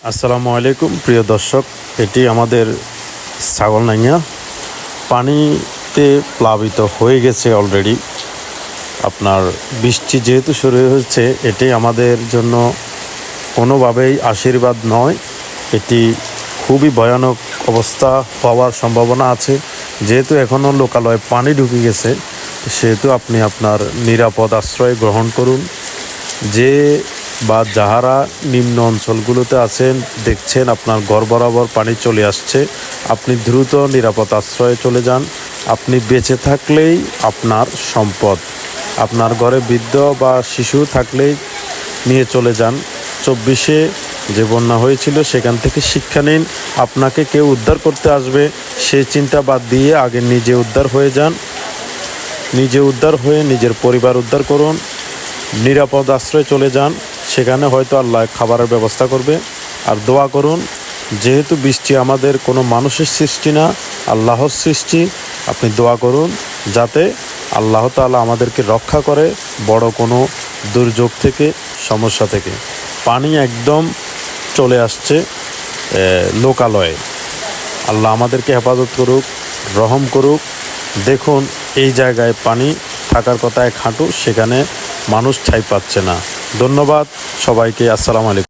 আসসালামু আলাইকুম প্রিয় দর্শক, এটি আমাদের ছাগলনাইয়া পানিতে প্লাবিত হয়ে গেছে অলরেডি। আপনার বৃষ্টি যেহেতু শুরু হয়েছে, এটি আমাদের জন্য কোনোভাবেই আশীর্বাদ নয়। এটি খুবই ভয়ানক অবস্থা হওয়ার সম্ভাবনা আছে। যেহেতু এখনও লোকালয়ে পানি ঢুকে গেছে, সেহেতু আপনি আপনার নিরাপদ আশ্রয় গ্রহণ করুন। যে বা যাহারা নিম্ন অঞ্চলগুলোতে আছেন, দেখছেন আপনার ঘর বরাবর পানি চলে আসছে, আপনি দ্রুত নিরাপদ আশ্রয়ে চলে যান। আপনি বেঁচে থাকলেই আপনার সম্পদ। আপনার ঘরে বৃদ্ধ বা শিশু থাকলেই নিয়ে চলে যান। 24-এ যে বন্যা হয়েছিল সেখান থেকে শিক্ষা নিন। আপনাকে কেউ উদ্ধার করতে আসবে সেই চিন্তা বাদ দিয়ে আগে নিজে উদ্ধার হয়ে যান। নিজে উদ্ধার হয়ে নিজের পরিবার উদ্ধার করুন। নিরাপদ আশ্রয়ে চলে যান, সেখানে হয়তো আল্লাহ খাবারের ব্যবস্থা করবে। আর দোয়া করুন, যেহেতু বৃষ্টি আমাদের কোনো মানুষের সৃষ্টি না, আল্লাহর সৃষ্টি। আপনি দোয়া করুন যাতে আল্লাহ তাআলা আমাদেরকে রক্ষা করে বড় কোনো দুর্যোগ থেকে, সমস্যা থেকে। পানি একদম চলে আসছে লোকালয়ে। আল্লাহ আমাদেরকে হেফাজত করুক, রহম করুক। দেখুন, এই জায়গায় পানি থাকার কথা এক হাঁটু, সেখানে মানুষ ঠাঁই পাচ্ছে না। ধন্যবাদ সবাইকে। আসসালামু আলাইকুম।